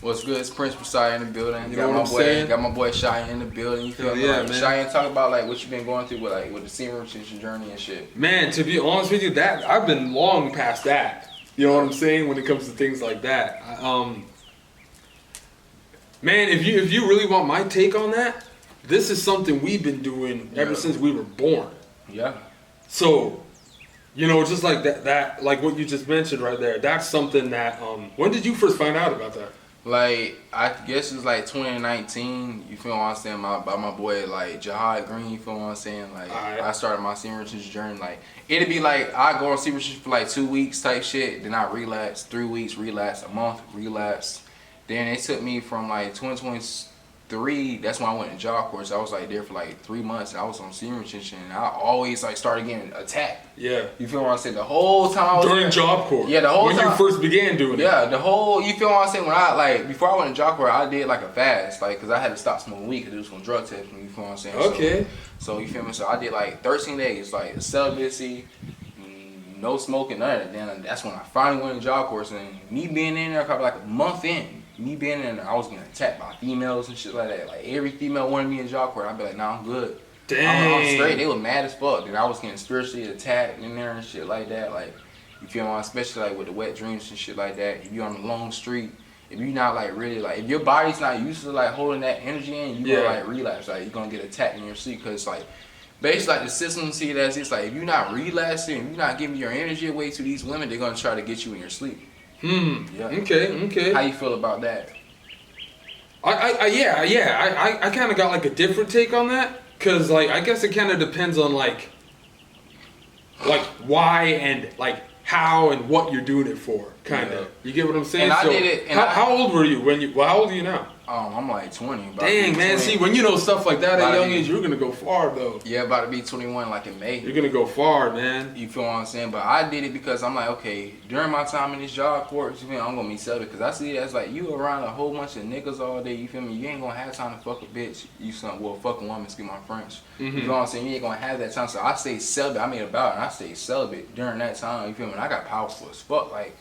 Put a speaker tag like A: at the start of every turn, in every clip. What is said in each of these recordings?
A: What's good? It's Prince Messiah in the building.
B: You know what I'm saying?
A: Got my boy Cheyenne in the building. You feel me?
B: Yeah,
A: like,
B: man.
A: Cheyenne, talk about like what you been going through with the semen retention journey and shit.
B: Man, to be honest with you, that I've been long past that. You know what I'm saying? When it comes to things like that, man, if you really want my take on that, this is something we've been doing ever since we were born.
A: Yeah.
B: So, you know, just like that like what you just mentioned right there, that's something that, when did you first find out about that?
A: Like, I guess it's like 2019, you feel what I'm saying, by my boy, like, Jihad Green, you feel what I'm saying? Like,
B: Alright.
A: I started my semen retention journey, like, it'd be like, I go on semen retention for like 2 weeks type shit, then I relapse, 3 weeks, relapse, a month, relapse. Then it took me from like 2023, that's when I went to job course. I was like there for like 3 months, and I was on semen retention, and I always like started getting attacked.
B: Yeah.
A: You feel what I'm saying? The whole time I was
B: During
A: there,
B: job corps.
A: Yeah, the whole
B: when
A: time.
B: you first began doing it.
A: Yeah, the whole, you feel what I'm saying? When I, like, before I went to job corps, I did like a fast, like, because I had to stop smoking weed because it was from drug testing, you feel what I'm saying?
B: Okay.
A: So you feel me? So I did like 13 days, like celibacy, no smoking, none of that. Then that's when I finally went to job course, and me being in there probably like a month in, me being in there, I was getting attacked by females and shit like that. Like, every female wanted me in job course. I'd be like, nah, I'm good.
B: Dang.
A: I'm straight. They were mad as fuck. Then I was getting spiritually attacked in there and shit like that. Like, you feel me? Especially like with the wet dreams and shit like that. If you're on a long street, if you're not like really like, if your body's not used to like holding that energy in, you gonna like relapse. Like, you're gonna get attacked in your sleep, because like, basically like the system see it as, it's like, if you're not relapsing, if you're not giving your energy away to these women, they're gonna try to get you in your sleep. Yeah.
B: Okay.
A: How you feel about that?
B: I kind of got like a different take on that, cause like I guess it kind of depends on like why and like how and what you're doing it for, kind of.
A: Yeah.
B: You get what I'm saying?
A: And I
B: so
A: did it. And
B: how old were you when you? Well, how old are you now?
A: I'm like 20. About
B: Dang,
A: to be
B: man.
A: 20.
B: See, when you know stuff like that at a young
A: be-
B: age, you're gonna go far though.
A: Yeah, about to be 21 like in May.
B: You're gonna go far, man.
A: You feel what I'm saying? But I did it because I'm like, okay, during my time in this job course, you feel me, I'm gonna be celibate, because I see it as like, you around a whole bunch of niggas all day, you feel me? You ain't gonna have time to fuck a bitch. Fuck a woman, excuse my French. You feel what I'm saying? You ain't gonna have that time. So I stay celibate. I made a vow and I stayed celibate during that time. You feel me? And I got powerful as fuck. Like,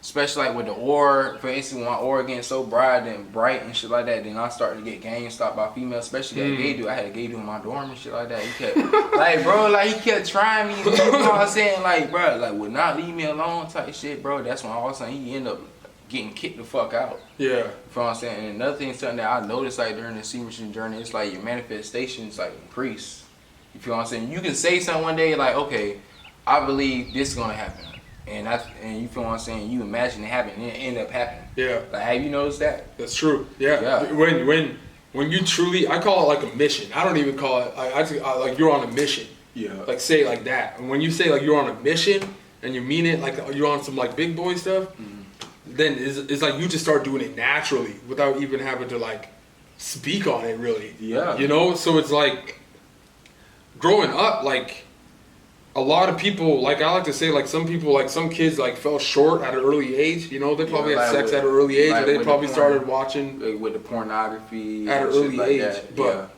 A: especially like with the aura, for instance, when my aura getting so bright and shit like that, then I started to get gang stopped by females, especially that gay dude. I had a gay dude in my dorm and shit like that. He kept, like, bro, like, he kept trying me, you know what I'm saying? Like, bro, like, would not leave me alone type shit, bro. That's when all of a sudden he ended up getting kicked the fuck out.
B: Yeah.
A: You feel what I'm saying? And another thing, something that I noticed, like, during the semen journey, it's like your manifestations, like, increase. You feel what I'm saying? You can say something one day, like, okay, I believe this is gonna happen. And you feel what I'm saying? You imagine it happening, and it end up happening.
B: Yeah.
A: Like, have you noticed that?
B: That's true. Yeah.
A: Yeah.
B: When you truly, I call it like a mission. I don't even call it. I like you're on a mission.
A: Yeah.
B: Like, say it like that. And when you say like you're on a mission and you mean it, like you're on some like big boy stuff, then it's like you just start doing it naturally without even having to like speak on it really.
A: Yeah.
B: You know. So it's like growing up, like. A lot of people, like I like to say, like some people, like some kids, like fell short at an early age. You know, they probably had sex at an early age, or they probably started watching
A: like with the pornography
B: at an early
A: like
B: age.
A: that.
B: But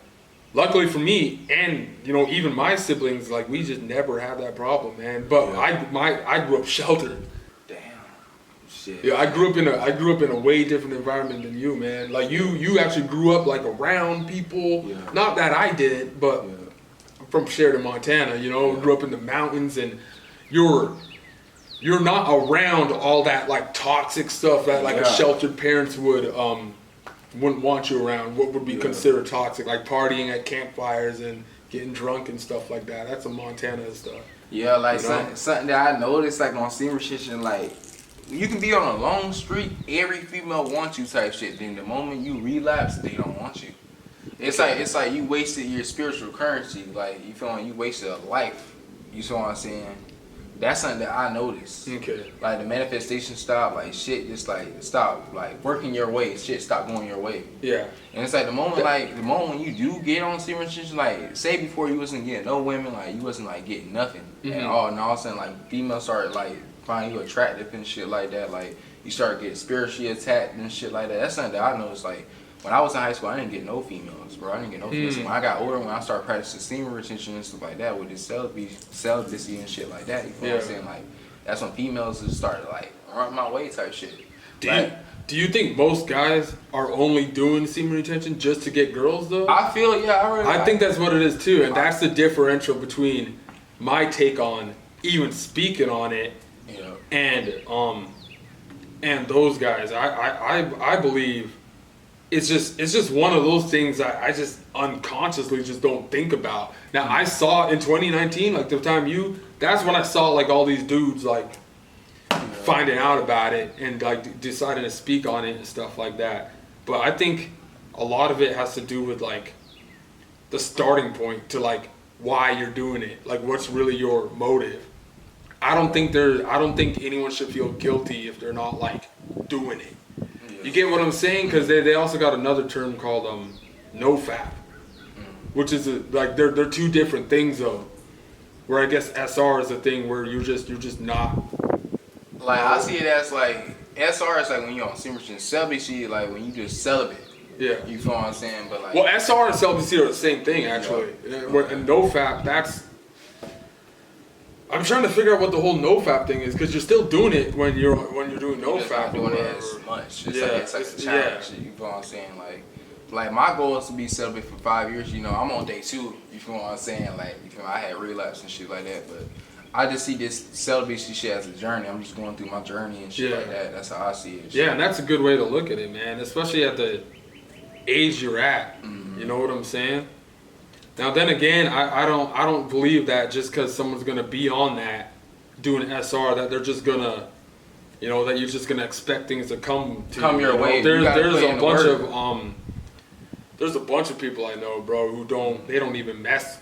B: luckily for me, and you know, even my siblings, like we just never had that problem, man. But I grew up sheltered.
A: Damn. Shit.
B: Yeah, I grew up in a way different environment than you, man. Like you actually grew up like around people.
A: Yeah.
B: Not that I did, but. From Sheridan, Montana, you know, grew up in the mountains, and you're not around all that like toxic stuff that like a sheltered parents wouldn't want you around. What would be considered toxic, like partying at campfires and getting drunk and stuff like that. That's a Montana stuff.
A: Yeah, like something that I noticed, like on semen retention, like you can be on a long street, every female wants you type shit. Then the moment you relapse, they don't want you. It's like you wasted your spiritual currency. Like, you feel like you wasted a life. You see what I'm saying? That's something that I noticed.
B: Okay.
A: Like, the manifestation stopped. Like, shit just like stop. Like, working your way. Shit stop going your way.
B: Yeah.
A: And it's like the moment when you do get on semen retention, like, say before you wasn't getting no women, like you wasn't like getting nothing at all, and all of a sudden like females started like finding you attractive and shit like that. Like, you start getting spiritually attacked and shit like that. That's something that I noticed. Like, when I was in high school, I didn't get no females, bro. I didn't get no females. When I got older, when I started practicing semen retention and stuff like that, with this celibacy and shit like that, you feel what I'm saying? Like, that's when females just started like run my way type shit.
B: Damn. Do you think most guys are only doing semen retention just to get girls though?
A: I feel, yeah,
B: I think that's what it is too, and that's the differential between my take on even speaking on it, and those guys. I believe it's just one of those things I just unconsciously just don't think about. Now I saw in 2019, like the time that's when I saw like all these dudes like finding out about it and like deciding to speak on it and stuff like that. But I think a lot of it has to do with like the starting point to like why you're doing it, like what's really your motive. I don't think anyone should feel guilty if they're not like doing it. You get what I'm saying? Because they also got another term called nofap, which is like they're two different things though. Where I guess SR is a thing where you're just not.
A: Like I see it as like SR is like when you're on semen. Celibacy like when you just celibate.
B: Yeah.
A: You feel what I'm saying? But like.
B: Well, SR and celibacy are the same thing actually. And nofap, that's. I'm trying to figure out what the whole nofap thing is because you're still doing it when you're doing nofap.
A: You're not doing it as much. It's like a challenge. You feel what I'm saying? Like my goal is to be celibate for 5 years. You know, I'm on day 2. You feel what I'm saying? Like, you feel I had relapse and shit like that, but I just see this celibacy shit as a journey. I'm just going through my journey and shit like that. That's how I see it.
B: Yeah, and that's a good way to look at it, man. Especially at the age you're at. Mm-hmm. You know what I'm saying? Now then again, I don't believe that just because someone's gonna be on that doing SR that they're just gonna, that you're just gonna expect things to come
A: your way.
B: There's a bunch of people I know, bro, who don't even mess.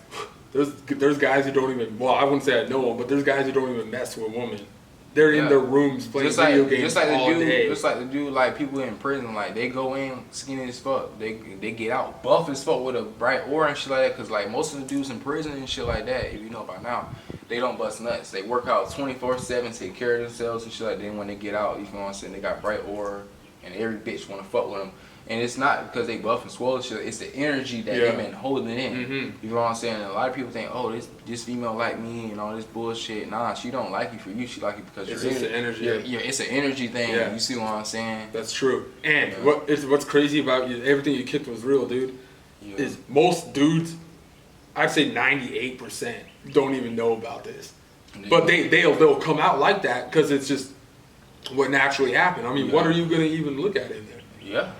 B: There's guys who don't even. Well, I wouldn't say I know them, but there's guys who don't even mess with women. They're in their rooms playing video games all day.
A: Just like the dude, like people in prison, like they go in skinny as fuck. They get out buff as fuck with a bright aura and shit like that. Cause like most of the dudes in prison and shit like that, if you know by now, they don't bust nuts. They work out 24/7, take care of themselves and shit like that. Then when they get out, you know what I'm saying, they got bright aura and every bitch wanna fuck with them. And it's not because they buff and swole shit. It's the energy that they've been holding in. Mm-hmm. You know what I'm saying? And a lot of people think, oh, this female like me and all this bullshit. Nah, she don't like you for you. She like you because
B: it's just the energy.
A: Yeah, it's an energy thing. Yeah. You see what I'm saying?
B: That's true. And what's crazy about you? Everything you kicked was real, dude. Yeah. Is most dudes, I'd say 98% don't even know about this, but they'll come out like that because it's just what naturally happened. I mean, what are you gonna even look at in there?
A: Yeah.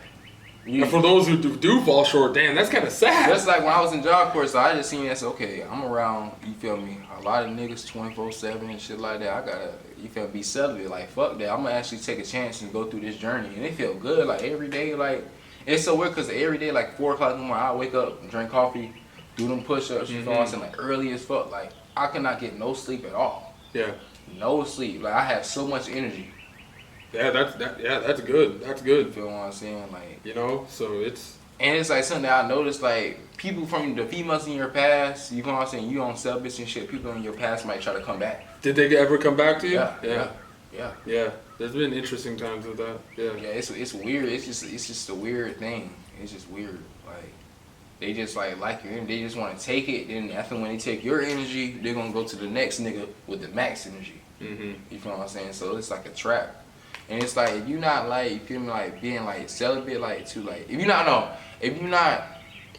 B: And for those who do fall short, damn, that's kind of sad.
A: Just like when I was in job corps, so I just seen that, okay, I'm around, you feel me, a lot of niggas 24/7 and shit like that. I gotta, you feel me, be celibate. Like, fuck that. I'm gonna actually take a chance and go through this journey. And it feel good, like, every day, like, it's so weird because every day, like, 4 o'clock in the morning, I wake up, drink coffee, do them push-ups, you know what I'm saying, like, early as fuck. Like, I cannot get no sleep at all.
B: Yeah.
A: No sleep. Like, I have so much energy.
B: Yeah, that's good. That's good.
A: You feel what I'm saying? Like,
B: so it's...
A: And it's like something that I noticed, like, people from the females in your past, you know what I'm saying, you on celibacy and shit, people in your past might try to come back.
B: Did they ever come back to you?
A: Yeah.
B: There's been interesting times with that. Yeah,
A: it's weird. It's just a weird thing. It's just weird. Like, they just like your energy. They just want to take it. Then after when they take your energy, they're gonna go to the next nigga with the max energy. Mm-hmm. You feel what I'm saying? So it's like a trap. And it's like, if you're not like, you feel me, like being like celibate, like to like, if you're not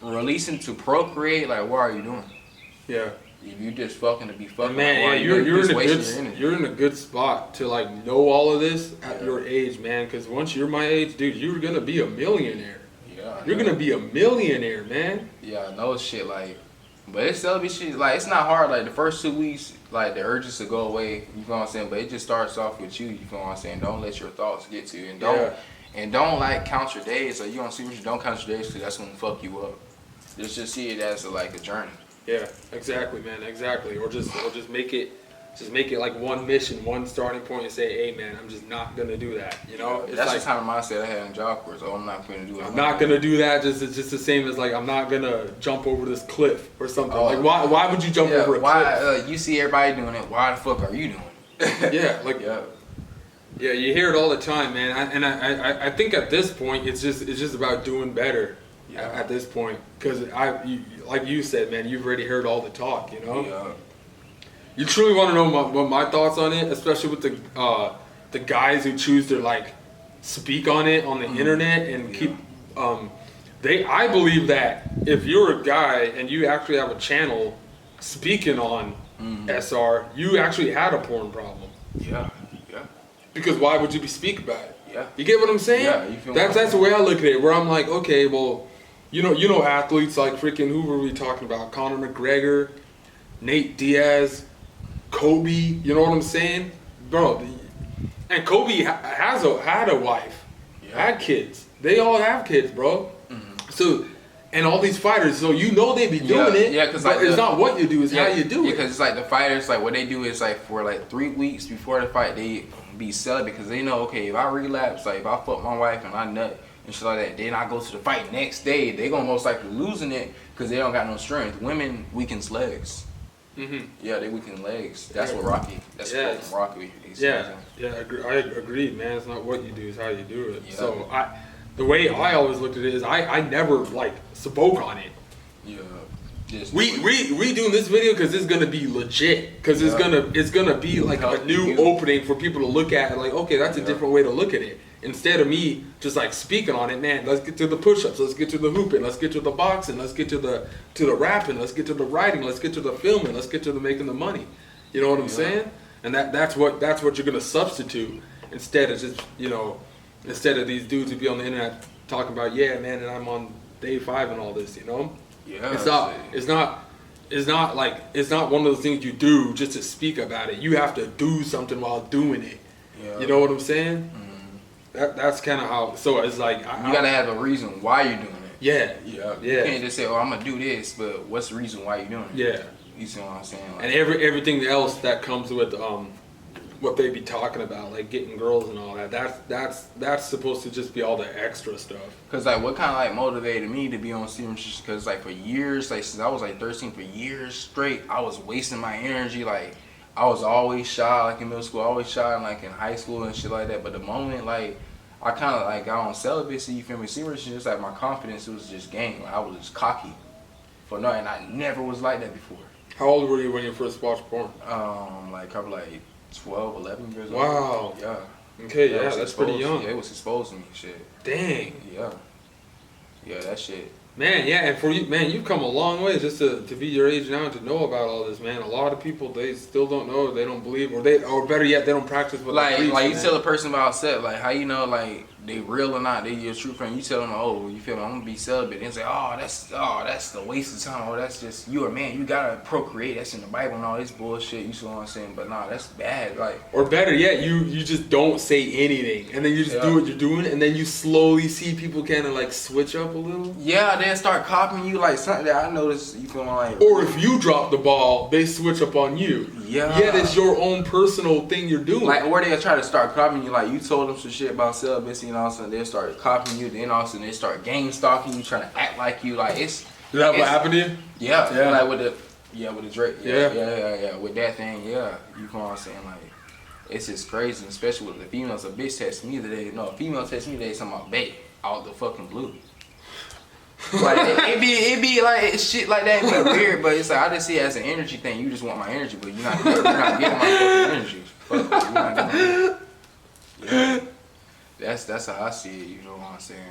A: releasing to procreate, like what are you doing?
B: Yeah.
A: If you just fucking to be fucking,
B: man, you're in a good spot to like know all of this at your age, man. Because once you're my age, dude, you're gonna be a millionaire. Yeah. You're gonna be a millionaire, man.
A: Yeah, I know shit like. But it's celibacy, like, it's not hard. Like, the first 2 weeks, like, the urges to go away, you feel what I'm saying? But it just starts off with you feel what I'm saying? Don't let your thoughts get to you. And don't like, count your days. Like, you don't see what you don't count your days because that's going to fuck you up. Just see it as, like, a journey.
B: Yeah, exactly, man, exactly. Or just make it like one mission, one starting point, and say, hey, man, I'm just not going to do that, It's
A: that's
B: like,
A: the kind of mindset I had in job corps. Oh, I'm not going to do it.
B: I'm not going to do that. It's just the same as, like, I'm not going to jump over this cliff or something. Like, why would you jump over a cliff?
A: You see everybody doing it. Why the fuck are you doing it?
B: Yeah, like, yeah, you hear it all the time, man. I think at this point, it's just about doing better. Yeah. At this point, because like you said, man, you've already heard all the talk,
A: Yeah.
B: You truly want to know what my thoughts on it, especially with the guys who choose to like speak on it on the internet and keep. I believe that if you're a guy and you actually have a channel speaking on SR, you actually had a porn problem.
A: Yeah.
B: Because why would you be speak about it?
A: Yeah.
B: You get what I'm saying?
A: Yeah, you feel
B: that's the way I look at it. Where I'm like, okay, well, you know athletes like freaking, who were we talking about? Conor McGregor, Nate Diaz, Kobe. You know what I'm saying, bro? And Kobe had a wife, had kids. They all have kids, bro. So, and all these fighters, so they be doing it.
A: Yeah, because
B: like it's not what you do, it's how you do it.
A: Because it's like the fighters, like what they do is like for like 3 weeks before the fight, they be celibate because they know, okay, if I relapse, like if I fuck my wife and I nut and shit like that, then I go to the fight next day, they gonna most likely losing it because they don't got no strength. Women weakens legs. Yeah, they weaken legs. That's what Rocky. That's what from Rocky.
B: I agree, man. It's not what you do, it's how you do it. Yeah. So the way I always looked at it is I never like spoke on it.
A: Yeah.
B: We doing this video because it's gonna be legit. Because it's gonna be like a new opening for people to look at. Like, okay, that's a different way to look at it. Instead of me just like speaking on it, man. Let's get to the push-ups. Let's get to the hooping. Let's get to the boxing. Let's get to the rapping. Let's get to the writing. Let's get to the filming. Let's get to the making the money. You know what I'm saying? And that's what you're gonna substitute instead of just instead of these dudes who be on the internet talking about, yeah, man, and I'm on day 5 and all this,
A: Yeah.
B: It's not one of those things you do just to speak about it. You have to do something while doing it. Yeah. You know what I'm saying? That's kind of how. So it's like you
A: gotta have a reason why you're doing it.
B: Yeah.
A: You can't just say, "Oh, I'm gonna do this," but what's the reason why you're doing it?
B: Yeah.
A: You see what I'm saying? Like,
B: and everything else that comes with what they be talking about, like getting girls and all that. That's supposed to just be all the extra stuff.
A: Cause like what kind of like motivated me to be on Semen, cause like for years, like since I was like 13, for years straight, I was wasting my energy. Like I was always shy, like in middle school, always shy, and like in high school and shit like that. But the moment like I kind of like got on celibacy, you feel me? Seriously, just like my confidence, it was just gained. Like I was just cocky for nothing. I never was like that before.
B: How old were you when you first watched porn?
A: Like probably like 12, 11 years old.
B: Wow.
A: Yeah.
B: Okay, yeah, that's pretty young.
A: Yeah, it was exposed to me, shit.
B: Dang.
A: Yeah. Yeah, that shit.
B: Man, yeah, and for you, man, you've come a long way just to be your age now and to know about all this, man. A lot of people, they still don't know, they don't believe, or better yet, they don't practice what they preach,
A: like you tell a person about sex, like how you know, like they real or not, they your true friend. You tell them, oh, you feel me? I'm gonna be celibate. And say, oh, that's the waste of time. Oh, that's just you're a man. You gotta procreate. That's in the Bible and all this bullshit. You see what I'm saying? But nah, that's bad. Like,
B: or better yet, you just don't say anything, and then you just do what you're doing, and then you slowly see people kind of like switch up a little.
A: Yeah, then start copying you like something that I noticed. You feel like,
B: or if you drop the ball, they switch up on you.
A: Yeah.
B: Yet it's your own personal thing you're doing.
A: Like, or they'll try to start copying you. Like, you told them some shit about celibacy, and all of a sudden they'll start copying you. Then all of a sudden they start game stalking you, trying to act like you. Like, it's...
B: Is that what happened to you?
A: Yeah. Like, with the Drake. Yeah. With that thing, yeah. You know what I'm saying? Like, it's just crazy, especially with the females. A bitch texted me today. No, a female texted me today talking about babe out the fucking blue. Like it be like shit like that, but weird. But it's like I just see it as an energy thing. You just want my energy, but you're not getting my fucking energy. Fuck, you're not getting my energy. Yeah. That's how I see it. You know what I'm saying?